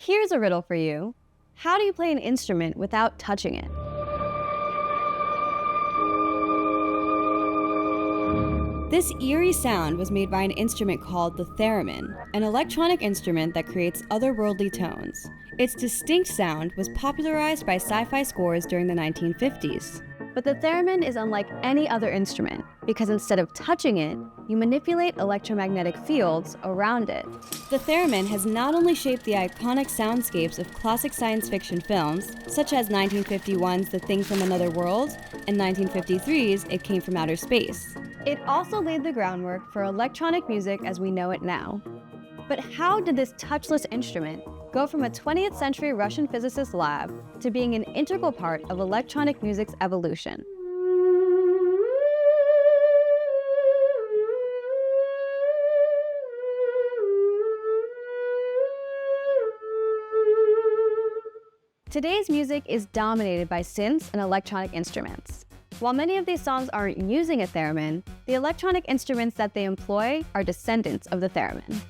Here's a riddle for you. How do you play an instrument without touching it? This eerie sound was made by an instrument called the theremin, an electronic instrument that creates otherworldly tones. Its distinct sound was popularized by sci-fi scores during the 1950s. But the theremin is unlike any other instrument because instead of touching it, you manipulate electromagnetic fields around it. The theremin has not only shaped the iconic soundscapes of classic science fiction films, such as 1951's The Thing from Another World and 1953's It Came from Outer Space. It also laid the groundwork for electronic music as we know it now. But how did this touchless instrument go from a 20th century Russian physicist's lab to being an integral part of electronic music's evolution? Today's music is dominated by synths and electronic instruments. While many of these songs aren't using a theremin, the electronic instruments that they employ are descendants of the theremin.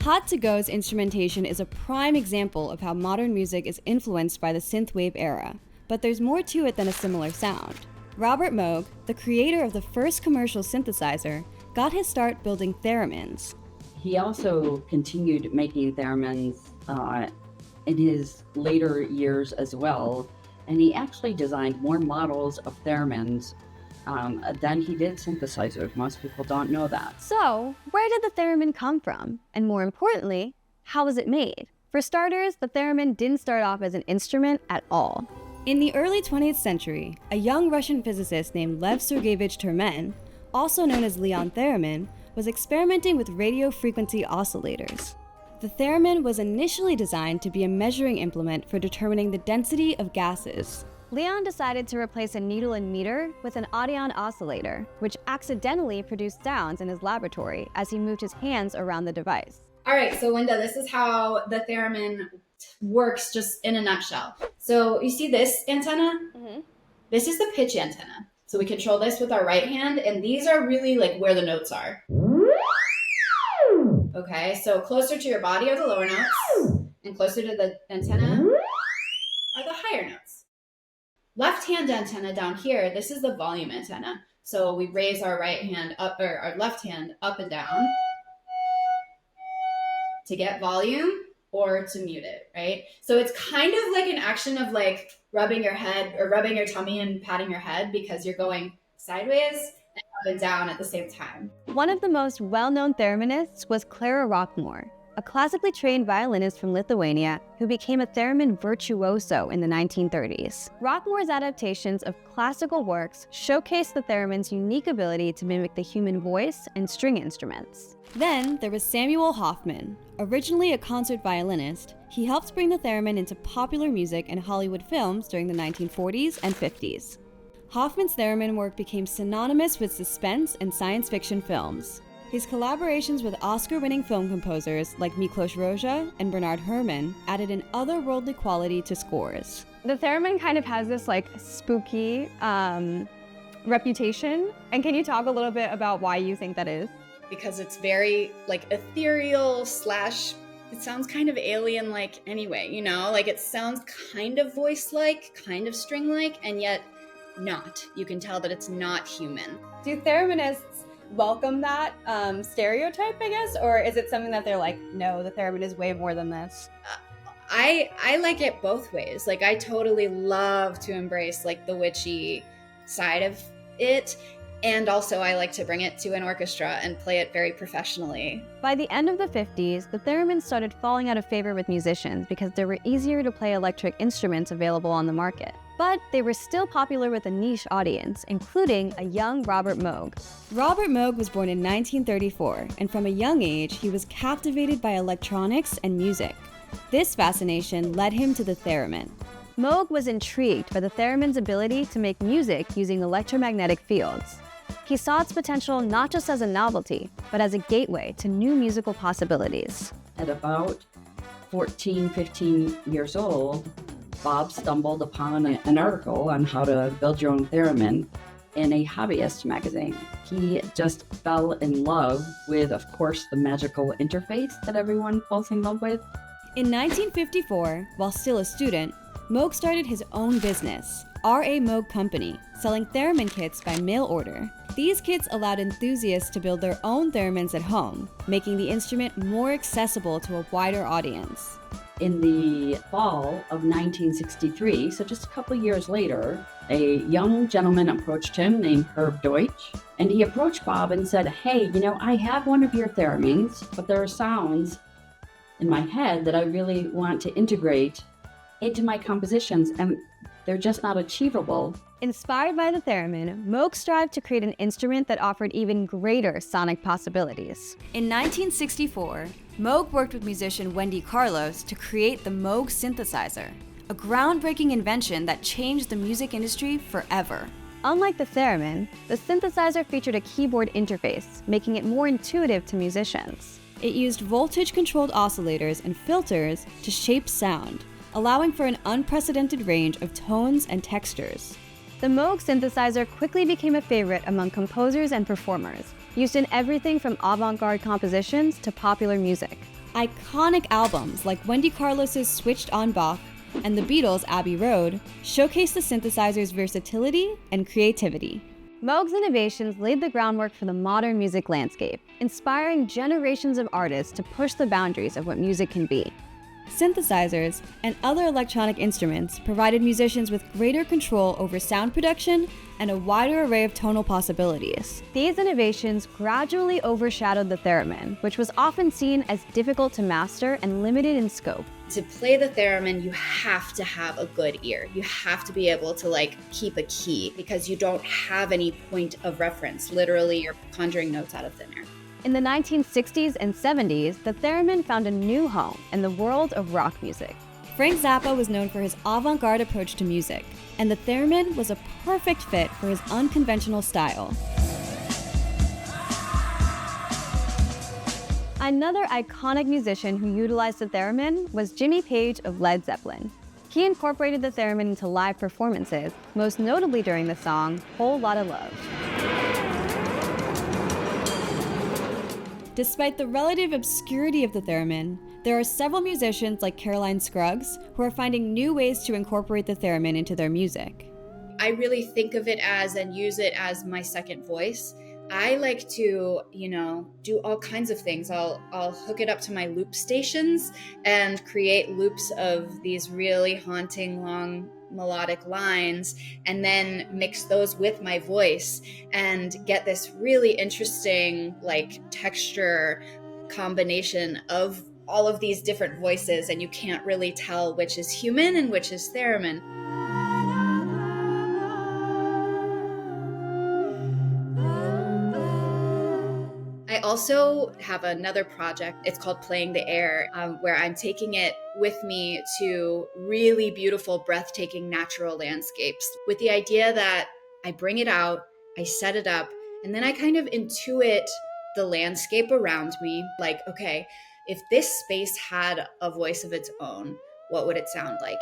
Hot to Go's instrumentation is a prime example of how modern music is influenced by the synthwave era, but there's more to it than a similar sound. Robert Moog, the creator of the first commercial synthesizer, got his start building theremins. He also continued making theremins in his later years as well, and he actually designed more models of theremins than he did synthesizers. Most people don't know that. So, where did the theremin come from? And more importantly, how was it made? For starters, the theremin didn't start off as an instrument at all. In the early 20th century, a young Russian physicist named Lev Sergeyevich Termen, also known as Leon Theremin, was experimenting with radio frequency oscillators. The theremin was initially designed to be a measuring implement for determining the density of gases. Leon decided to replace a needle and meter with an Audion oscillator, which accidentally produced sounds in his laboratory as he moved his hands around the device. All right, so Linda, this is how the theremin works just in a nutshell. So you see this antenna? Mm-hmm. This is the pitch antenna. So we control this with our right hand, and these are really like where the notes are. Okay, so closer to your body are the lower notes, and closer to the antenna are the higher notes. Left hand antenna down here, this is the volume antenna. So we raise our right hand up, or our left hand up and down to get volume or to mute it, right? So it's kind of like an action of like rubbing your head or rubbing your tummy and patting your head because you're going sideways and up and down at the same time. One of the most well-known thereminists was Clara Rockmore, a classically trained violinist from Lithuania who became a theremin virtuoso in the 1930s. Rockmore's adaptations of classical works showcased the theremin's unique ability to mimic the human voice and string instruments. Then there was Samuel Hoffman. Originally a concert violinist, he helped bring the theremin into popular music and Hollywood films during the 1940s and 50s. Hoffman's theremin work became synonymous with suspense and science fiction films. His collaborations with Oscar-winning film composers like Miklos Rozsa and Bernard Herrmann added an otherworldly quality to scores. The theremin kind of has this like spooky reputation. And can you talk a little bit about why you think that is? Because it's very like ethereal / it sounds kind of alien-like anyway, you know? Like it sounds kind of voice-like, kind of string-like, and yet not. You can tell that it's not human. Do thereminists welcome that stereotype, I guess? Or is it something that they're like, no, the theremin is way more than this? I like it both ways. Like I totally love to embrace like the witchy side of it. And also I like to bring it to an orchestra and play it very professionally. By the end of the 50s, the theremin started falling out of favor with musicians because there were easier to play electric instruments available on the market. But they were still popular with a niche audience, including a young Robert Moog. Robert Moog was born in 1934, and from a young age, he was captivated by electronics and music. This fascination led him to the theremin. Moog was intrigued by the theremin's ability to make music using electromagnetic fields. He saw its potential not just as a novelty, but as a gateway to new musical possibilities. At about 14, 15 years old, Bob stumbled upon an article on how to build your own theremin, in a hobbyist magazine. He just fell in love with, of course, the magical interface that everyone falls in love with. In 1954, while still a student, Moog started his own business, R.A. Moog Company, selling theremin kits by mail order. These kits allowed enthusiasts to build their own theremins at home, making the instrument more accessible to a wider audience. In the fall of 1963, so just a couple of years later, a young gentleman approached him named Herb Deutsch, and he approached Bob and said, "Hey, I have one of your theremins, but there are sounds in my head that I really want to integrate into my compositions, and they're just not achievable." Inspired by the theremin, Moog strived to create an instrument that offered even greater sonic possibilities. In 1964, Moog worked with musician Wendy Carlos to create the Moog Synthesizer, a groundbreaking invention that changed the music industry forever. Unlike the theremin, the synthesizer featured a keyboard interface, making it more intuitive to musicians. It used voltage-controlled oscillators and filters to shape sound, allowing for an unprecedented range of tones and textures. The Moog synthesizer quickly became a favorite among composers and performers, used in everything from avant-garde compositions to popular music. Iconic albums like Wendy Carlos's Switched on Bach and the Beatles' Abbey Road showcase the synthesizer's versatility and creativity. Moog's innovations laid the groundwork for the modern music landscape, inspiring generations of artists to push the boundaries of what music can be. Synthesizers and other electronic instruments provided musicians with greater control over sound production and a wider array of tonal possibilities. These innovations gradually overshadowed the theremin, which was often seen as difficult to master and limited in scope. To play the theremin, you have to have a good ear. You have to be able to keep a key because you don't have any point of reference. Literally, you're conjuring notes out of thin air. In the 1960s and 70s, the theremin found a new home in the world of rock music. Frank Zappa was known for his avant-garde approach to music, and the theremin was a perfect fit for his unconventional style. Another iconic musician who utilized the theremin was Jimmy Page of Led Zeppelin. He incorporated the theremin into live performances, most notably during the song Whole Lotta Love. Despite the relative obscurity of the theremin, there are several musicians like Caroline Scruggs who are finding new ways to incorporate the theremin into their music. I really think of it as and use it as my second voice. I like to, do all kinds of things. I'll hook it up to my loop stations and create loops of these really haunting long melodic lines and then mix those with my voice and get this really interesting texture combination of all of these different voices, and you can't really tell which is human and which is theremin. I also have another project. It's called Playing the Air, where I'm taking it with me to really beautiful, breathtaking natural landscapes with the idea that I bring it out, I set it up, and then I kind of intuit the landscape around me. Okay, if this space had a voice of its own, what would it sound like?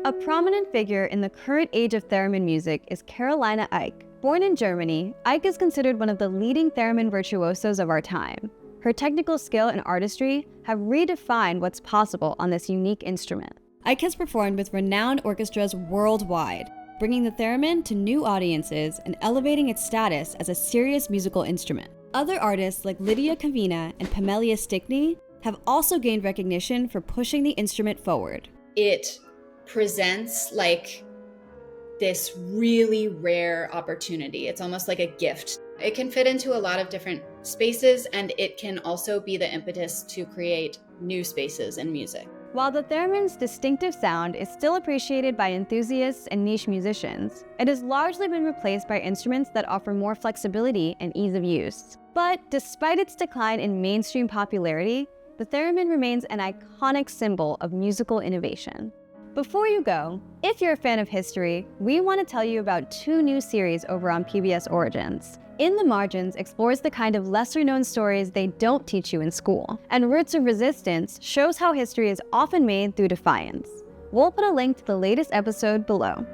A prominent figure in the current age of theremin music is Caroline Ike. Born in Germany, Ike is considered one of the leading theremin virtuosos of our time. Her technical skill and artistry have redefined what's possible on this unique instrument. Ike has performed with renowned orchestras worldwide, bringing the theremin to new audiences and elevating its status as a serious musical instrument. Other artists like Lydia Kavina and Pamelia Stickney have also gained recognition for pushing the instrument forward. It presents this really rare opportunity. It's almost like a gift. It can fit into a lot of different spaces, and it can also be the impetus to create new spaces in music. While the theremin's distinctive sound is still appreciated by enthusiasts and niche musicians, it has largely been replaced by instruments that offer more flexibility and ease of use. But despite its decline in mainstream popularity, the theremin remains an iconic symbol of musical innovation. Before you go, if you're a fan of history, we want to tell you about 2 new series over on PBS Origins. In the Margins explores the kind of lesser-known stories they don't teach you in school, and Roots of Resistance shows how history is often made through defiance. We'll put a link to the latest episode below.